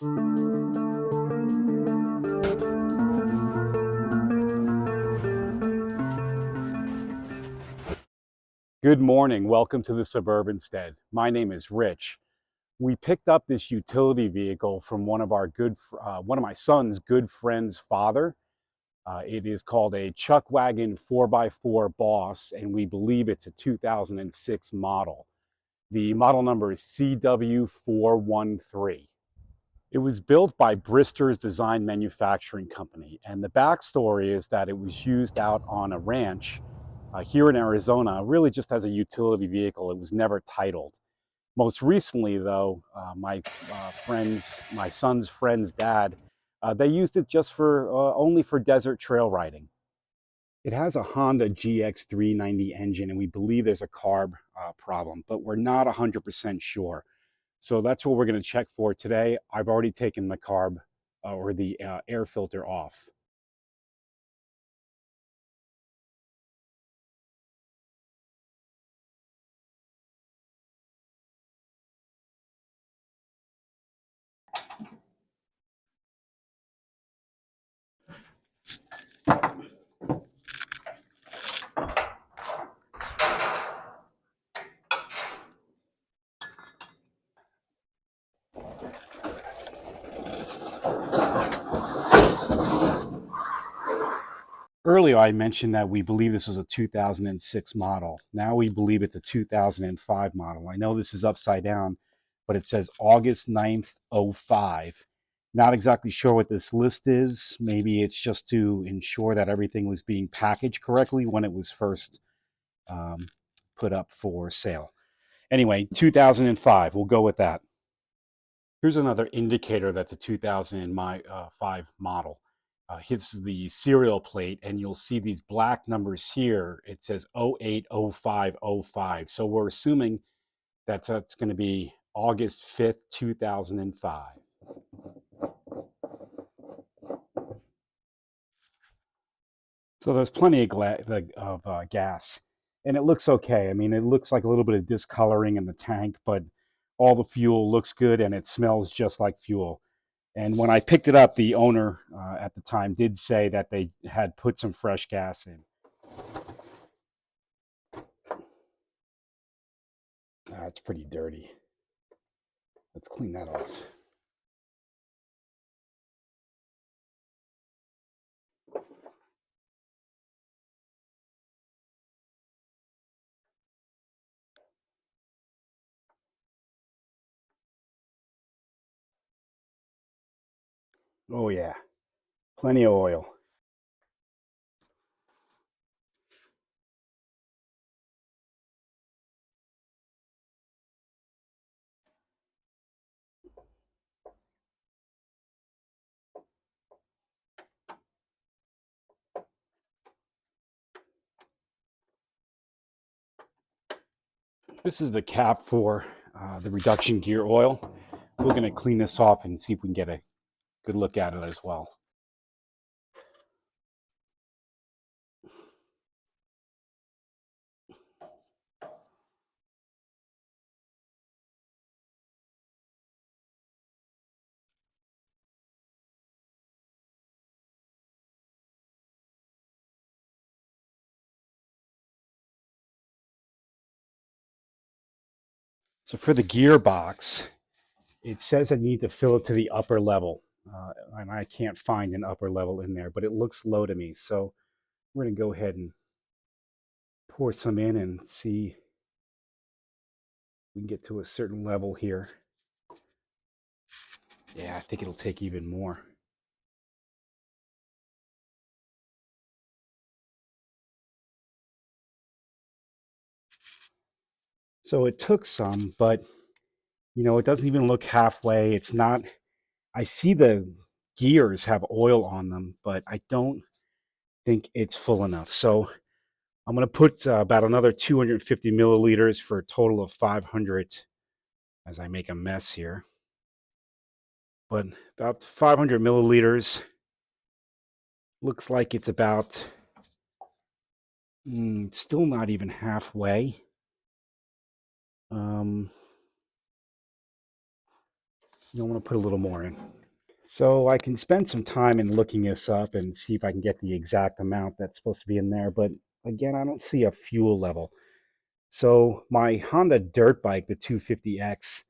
Good morning. Welcome to the Suburban Stead. My name is Rich. We picked up this utility vehicle from one of my son's good friend's father. It is called a Chuck Wagon 4x4 Boss, and we believe it's a 2006 model. The model number is CW413. It was built by Brister's Design Manufacturing Company, and the backstory is that it was used out on a ranch here in Arizona, really just as a utility vehicle. It was never titled. Most recently, though, my son's friend's dad, they used it just for only for desert trail riding. It has a Honda GX390 engine, and we believe there's a carb problem, but we're not 100% sure. So that's what we're going to check for today. I've already taken the carb or the air filter off. Earlier, I mentioned that we believe this was a 2006 model. Now we believe it's a 2005 model. I know this is upside down, but it says August 9th, 05. Not exactly sure what this list is. Maybe it's just to ensure that everything was being packaged correctly when it was first put up for sale. Anyway, 2005, we'll go with that. Here's another indicator that's a 2005 model. Hits the serial plate, and you'll see these black numbers here. It says 080505. So we're assuming that that's going to be August 5th, 2005. So there's plenty of gas, and it looks okay. I mean, it looks like a little bit of discoloring in the tank, but all the fuel looks good, and it smells just like fuel. And when I picked it up, the owner at the time did say that they had put some fresh gas in. It's pretty dirty. Let's clean that off. Oh yeah, plenty of oil. This is the cap for the reduction gear oil. We're going to clean this off and see if we can get a good look at it as well. So for the gearbox, it says I need to fill it to the upper level. And I can't find an upper level in there, but it looks low to me. So we're going to go ahead and pour some in and see if we can get to a certain level here. Yeah, I think it'll take even more. So it took some, but you know, it doesn't even look halfway. It's not, I see the gears have oil on them, but I don't think it's full enough. So I'm going to put about another 250 milliliters for a total of 500 as I make a mess here. But about 500 milliliters. Looks like it's about, still not even halfway. You want to put a little more in. So I can spend some time in looking this up and see if I can get the exact amount that's supposed to be in there. But again, I don't see a fuel level. So my Honda dirt bike, the 250X,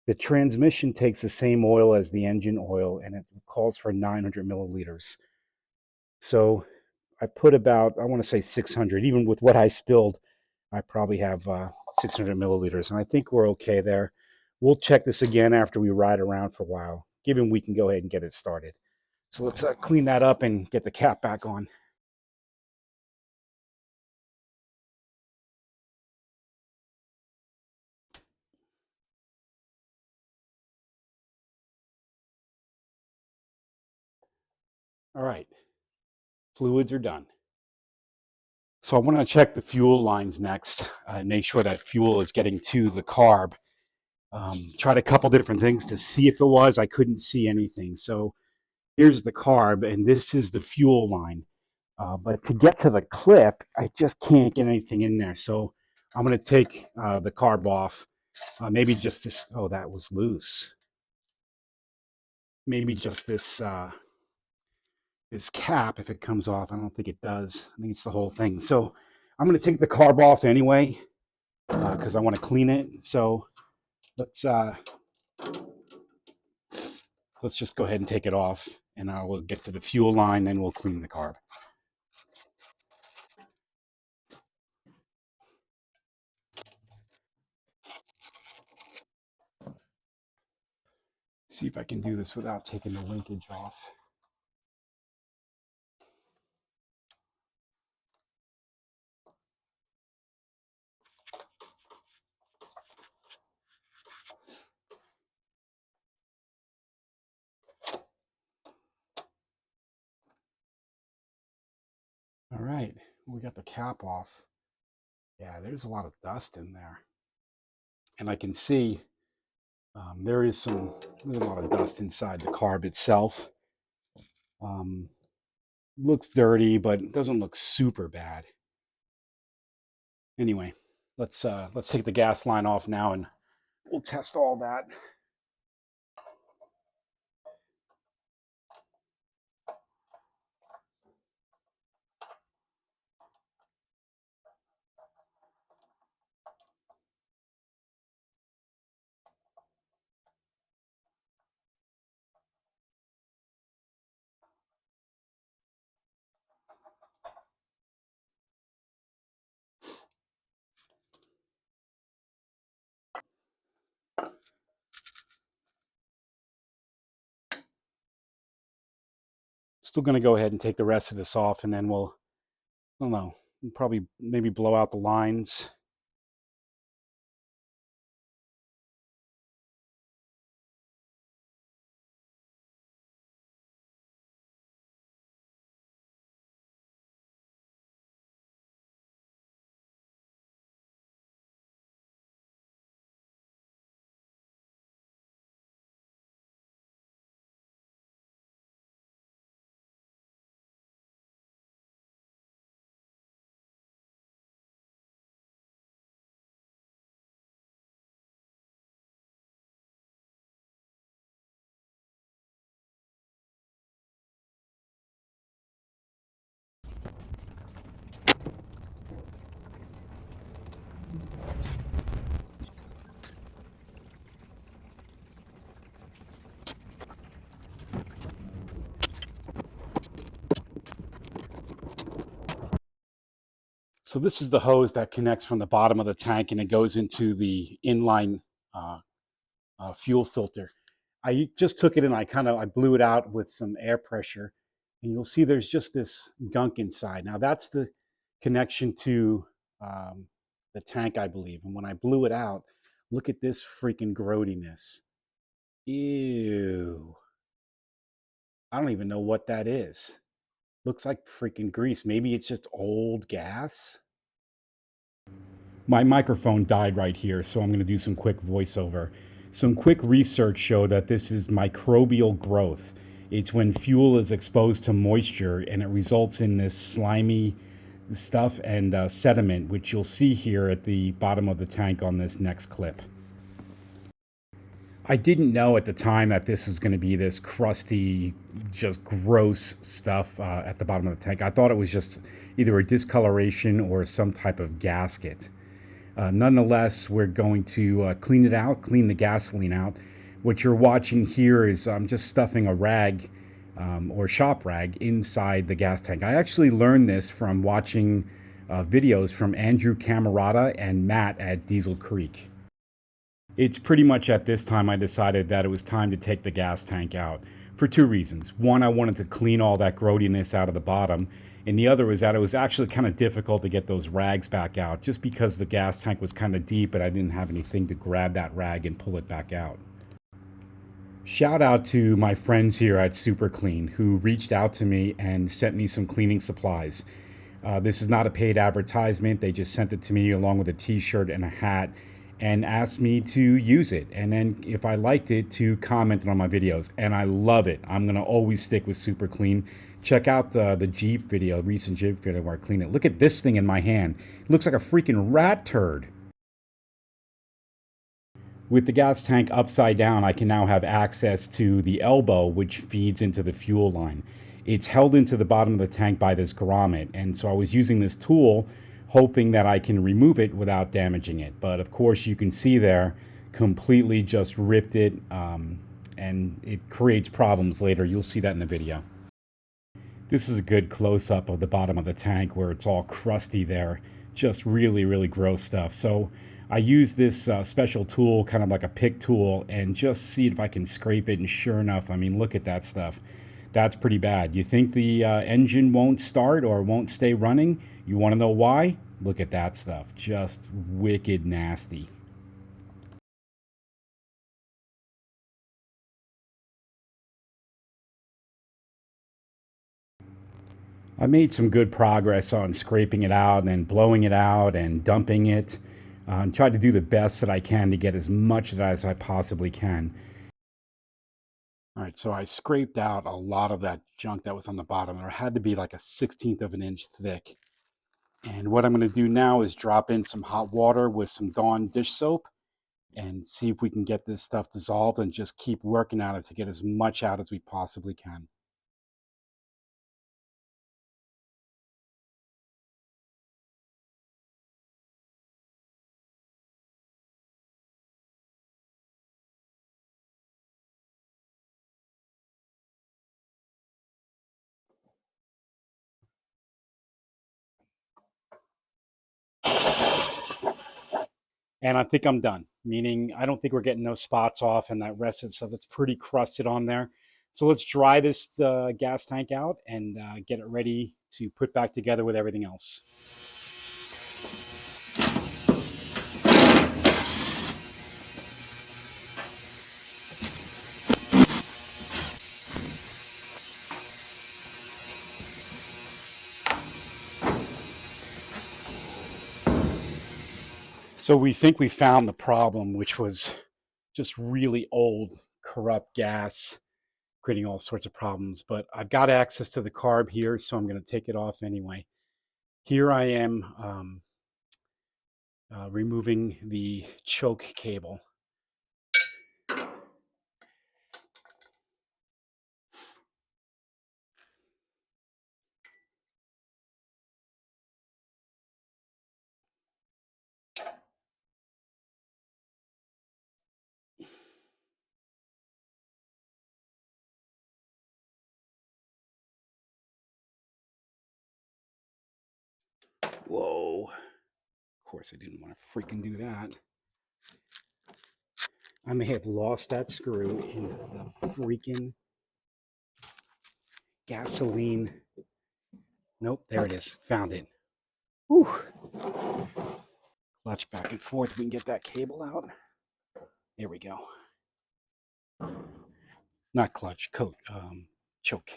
the transmission takes the same oil as the engine oil, and it calls for 900 milliliters. So I put about, I want to say 600. Even with what I spilled, I probably have 600 milliliters, and I think we're okay there. We'll check this again after we ride around for a while, given we can go ahead and get it started. So let's clean that up and get the cap back on. All right, fluids are done. So I want to check the fuel lines next, make sure that fuel is getting to the carb. Tried a couple different things to see if it was. I couldn't see anything. So here's the carb, and this is the fuel line. But to get to the clip, I just can't get anything in there. So I'm going to take the carb off. Maybe just this. Oh, that was loose. Maybe just this cap, if it comes off. I don't think it does. I think it's the whole thing. So I'm going to take the carb off anyway because I want to clean it. So let's just go ahead and take it off, and I will get to the fuel line, then we'll clean the carb. See if I can do this without taking the linkage off. All right, we got the cap off. Yeah, there's a lot of dust in there. And I can see there's a lot of dust inside the carb itself. Um, Looks dirty, but doesn't look super bad. Anyway, let's take the gas line off now and we'll test all that. Still going to go ahead and take the rest of this off, and then we'll, I don't know, we'll probably maybe blow out the lines. So this is the hose that connects from the bottom of the tank and it goes into the inline uh, fuel filter. I just took it and I blew it out with some air pressure, and you'll see there's just this gunk inside. Now that's the connection to the tank, I believe. And when I blew it out, look at this freaking grody-ness. Ew. I don't even know what that is. Looks like freaking grease. Maybe it's just old gas. My microphone died right here, so I'm going to do some quick voiceover. Some quick research showed that this is microbial growth. It's when fuel is exposed to moisture and it results in this slimy stuff and sediment, which you'll see here at the bottom of the tank on this next clip. I didn't know at the time that this was going to be this crusty, just gross stuff at the bottom of the tank. I thought it was just either a discoloration or some type of gasket. Nonetheless, we're going to clean it out, clean the gasoline out. What you're watching here is I'm just stuffing a rag or shop rag inside the gas tank. I actually learned this from watching videos from Andrew Camerata and Matt at Diesel Creek. It's pretty much at this time I decided that it was time to take the gas tank out for two reasons. One, I wanted to clean all that grody out of the bottom, and the other was that it was actually kind of difficult to get those rags back out just because the gas tank was kind of deep and I didn't have anything to grab that rag and pull it back out. Shout out to my friends here at Super Clean who reached out to me and sent me some cleaning supplies. This is not a paid advertisement. They just sent it to me along with a t-shirt and a hat and asked me to use it. And then if I liked it, to comment on my videos. And I love it. I'm going to always stick with Super Clean. Check out the Jeep video, recent Jeep video where I clean it. Look at this thing in my hand. It looks like a freaking rat turd. With the gas tank upside down, I can now have access to the elbow, which feeds into the fuel line. It's held into the bottom of the tank by this grommet, and so I was using this tool hoping that I can remove it without damaging it. But of course, you can see there, completely just ripped it, and it creates problems later. You'll see that in the video. This is a good close-up of the bottom of the tank where it's all crusty there. Just really, really gross stuff. So I use this special tool, kind of like a pick tool, and just see if I can scrape it. And sure enough, I mean, look at that stuff. That's pretty bad. You think the engine won't start or won't stay running? You want to know why? Look at that stuff. Just wicked nasty. I made some good progress on scraping it out and blowing it out and dumping it. And tried to do the best that I can to get as much of that as I possibly can. All right, so I scraped out a lot of that junk that was on the bottom. There had to be like a 16th of an inch thick. And what I'm going to do now is drop in some hot water with some Dawn dish soap and see if we can get this stuff dissolved and just keep working on it to get as much out as we possibly can. And I think I'm done, meaning I don't think we're getting no spots off and that rest of stuff that's pretty crusted on there. So let's dry this gas tank out and get it ready to put back together with everything else. So we think we found the problem, which was just really old, corrupt gas, creating all sorts of problems. But I've got access to the carb here, so I'm going to take it off anyway. Here I am removing the choke cable. Whoa. Of course, I didn't want to freaking do that. I may have lost that screw in the freaking gasoline. Nope, there it is. Found it. Whew. Clutch back and forth. We can get that cable out. There we go. Not clutch, coat, choke.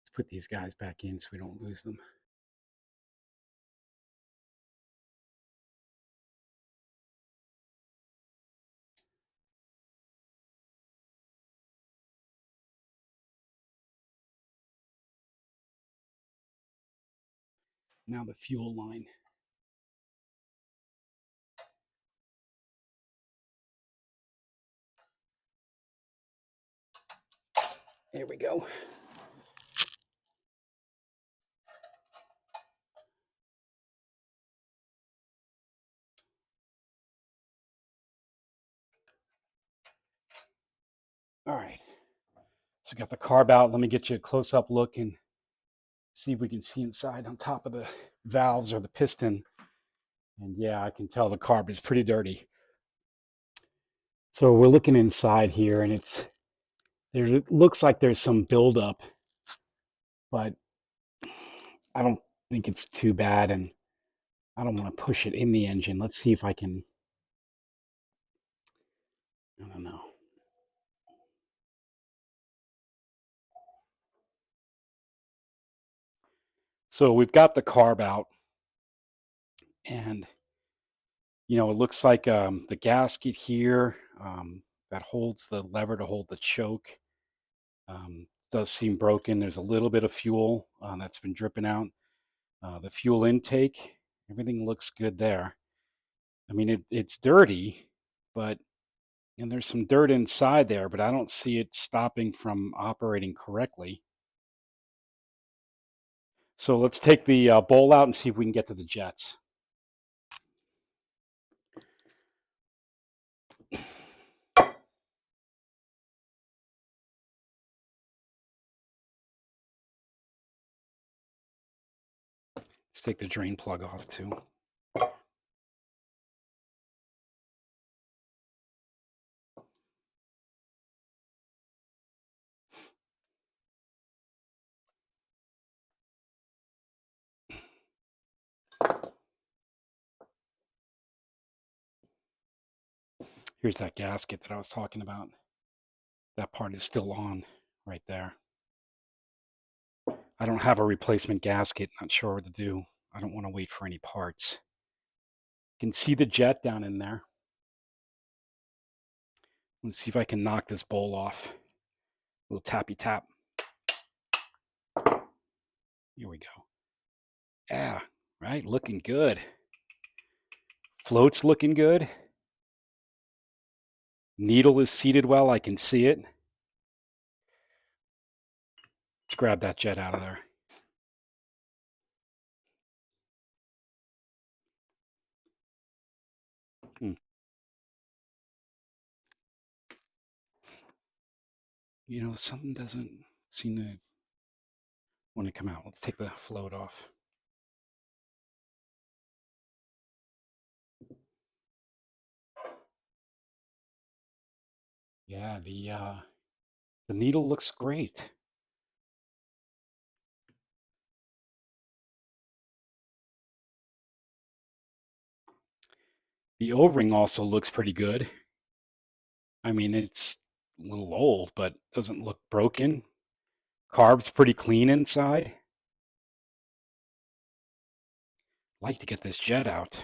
Let's put these guys back in so we don't lose them. Now the fuel line. There we go. All right. So we got the carb out. Let me get you a close-up look and see if we can see inside on top of the valves or the piston. And yeah, I can tell the carb is pretty dirty. So we're looking inside here, and it looks like there's some buildup, but I don't think it's too bad, and I don't want to push it in the engine. Let's see if I can. I don't know. So we've got the carb out, and it looks like the gasket here that holds the lever to hold the choke does seem broken. There's a little bit of fuel that's been dripping out. The fuel intake, everything looks good there. I mean, it's dirty, and there's some dirt inside there, but I don't see it stopping from operating correctly. So let's take the bowl out and see if we can get to the jets. Let's take the drain plug off too. Here's that gasket that I was talking about. That part is still on right there. I don't have a replacement gasket. Not sure what to do. I don't want to wait for any parts. You can see the jet down in there. Let's see if I can knock this bowl off. A little tappy tap. Here we go. Yeah, right, looking good. Float's looking good. Needle is seated well, I can see it. Let's grab that jet out of there. Something doesn't seem to want to come out. Let's take the float off. Yeah, the needle looks great. The O-ring also looks pretty good. I mean, it's a little old, but doesn't look broken. Carb's pretty clean inside. I'd like to get this jet out.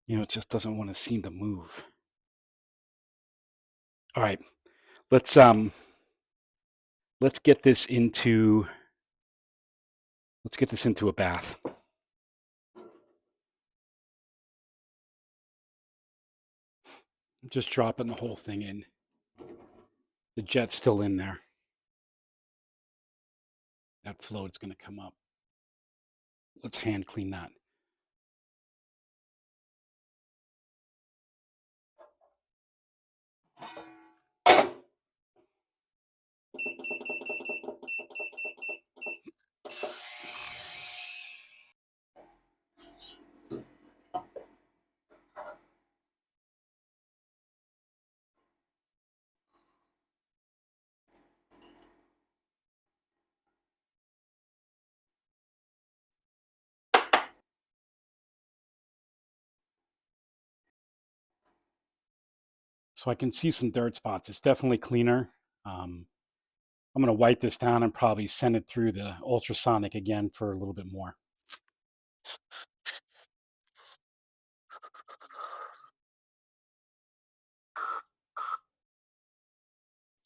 It just doesn't want to seem to move. All right, let's get this into a bath. I'm just dropping the whole thing in. The jet's still in there. That float's going to come up. Let's hand clean that. So I can see some dirt spots. It's definitely cleaner. I'm going to wipe this down and probably send it through the ultrasonic again for a little bit more.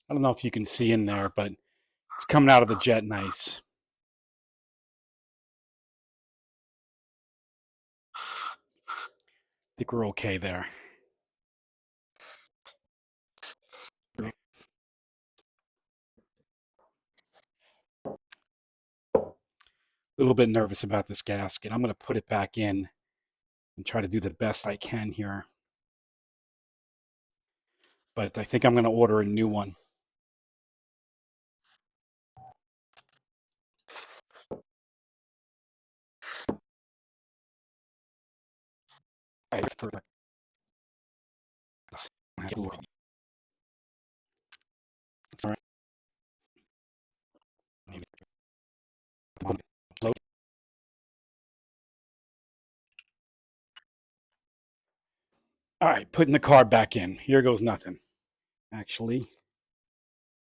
I don't know if you can see in there, but it's coming out of the jet nice. think we're okay there. A little bit nervous about this gasket. I'm going to put it back in and try to do the best I can here. But I think I'm going to order a new one. All right, putting the carb back in. Here goes nothing. Actually,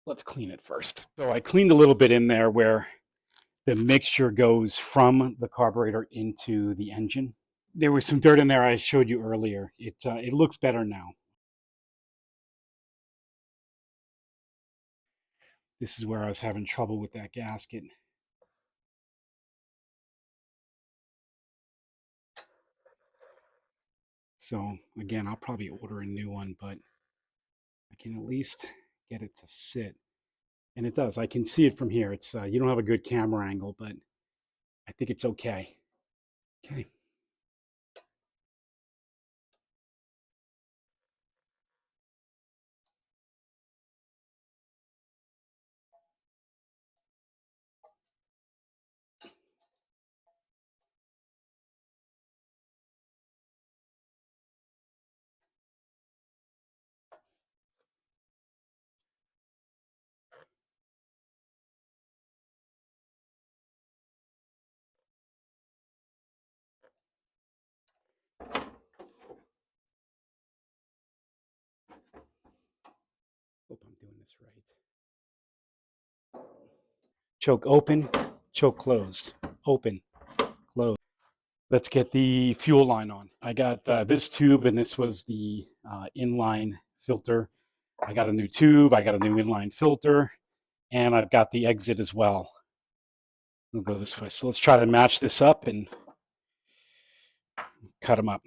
let's clean it first. So I cleaned a little bit in there where the mixture goes from the carburetor into the engine. There was some dirt in there I showed you earlier. It looks better now. This is where I was having trouble with that gasket. So again, I'll probably order a new one, but I can at least get it to sit. And it does. I can see it from here. It's you don't have a good camera angle, but I think it's okay. Okay. Hope I'm doing this right. Choke open, choke closed, open, closed. Let's get the fuel line on. I got this tube, and this was the inline filter. I got a new tube, I got a new inline filter, and I've got the exit as well. We'll go this way. So let's try to match this up and cut them up.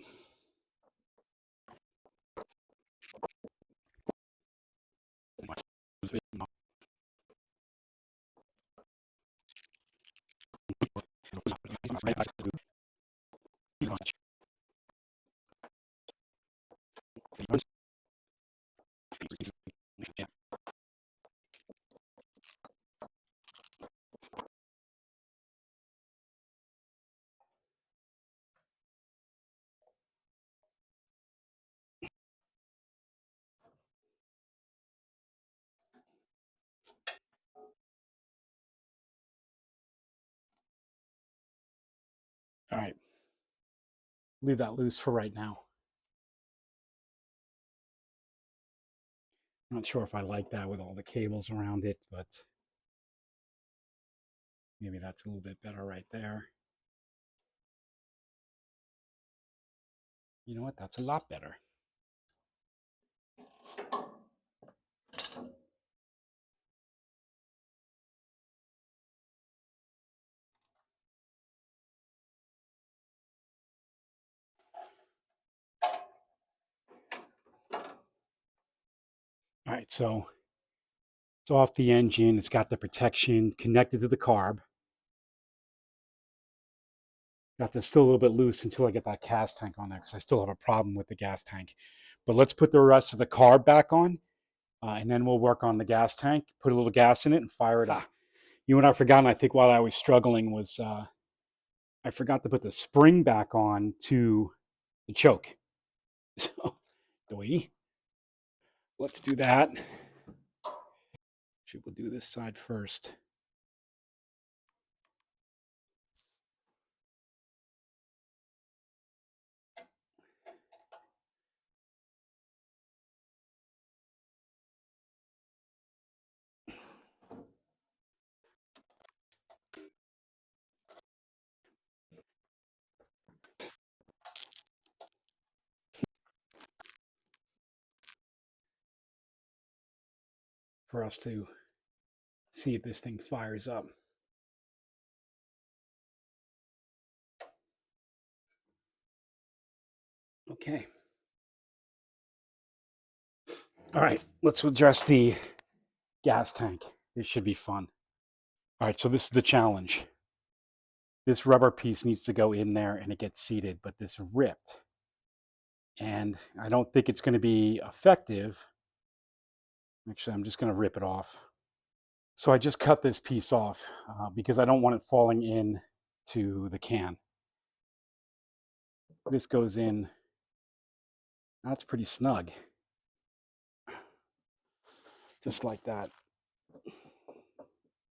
All right, leave that loose for right now. Not sure if I like that with all the cables around it, but maybe that's a little bit better right there. You know what? That's a lot better. All right, so it's off the engine. It's got the protection connected to the carb. Got this still a little bit loose until I get that gas tank on there because I still have a problem with the gas tank. But let's put the rest of the carb back on, and then we'll work on the gas tank, put a little gas in it, and fire it up. You know what I forgot, and I think while I was struggling was I forgot to put the spring back on to the choke. So, let's do that. Actually, we'll do this side first. For us to see if this thing fires up. Okay. All right, let's address the gas tank. This should be fun. All right, so this is the challenge. This rubber piece needs to go in there and it gets seated, but this ripped. And I don't think it's going to be effective. Actually, I'm just going to rip it off. So I just cut this piece off because I don't want it falling in to the can. This goes in. That's pretty snug. Just like that.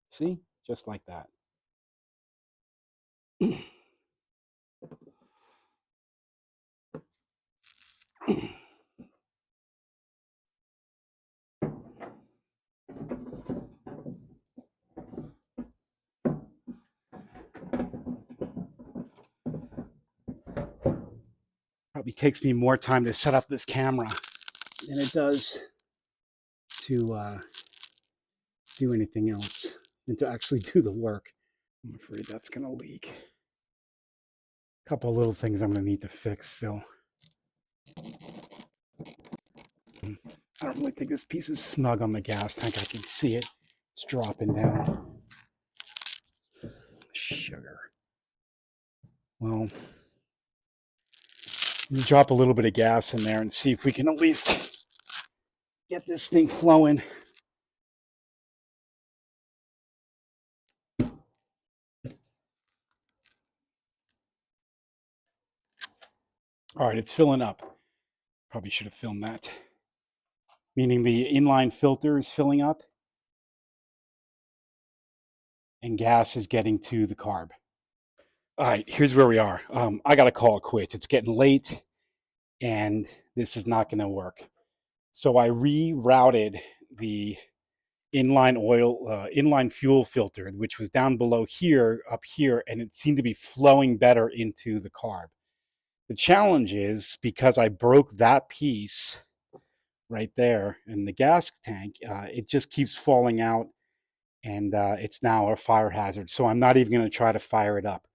See? Just like that. Probably takes me more time to set up this camera than it does to do anything else, than to actually do the work. I'm afraid that's going to leak. A couple of little things I'm going to need to fix still. I don't really think this piece is snug on the gas tank. I can see it. It's dropping down. Sugar. Well, let me drop a little bit of gas in there and see if we can at least get this thing flowing. All right, it's filling up. Probably should have filmed that. Meaning the inline filter is filling up and gas is getting to the carb. All right, here's where we are. I got to call it quits. It's getting late and this is not going to work. So I rerouted the inline fuel filter, which was down below here, up here, and it seemed to be flowing better into the carb. The challenge is because I broke that piece right there in the gas tank, it just keeps falling out and it's now a fire hazard. So I'm not even going to try to fire it up.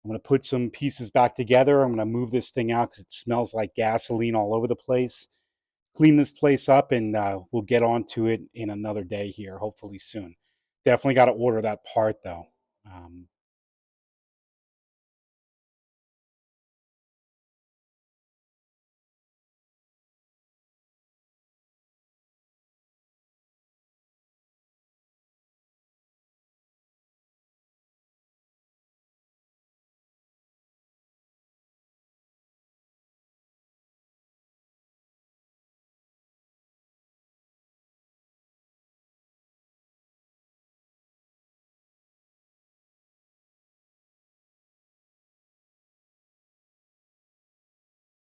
I'm going to put some pieces back together. I'm going to move this thing out because it smells like gasoline all over the place. Clean this place up and we'll get on to it in another day here, hopefully soon. Definitely got to order that part though.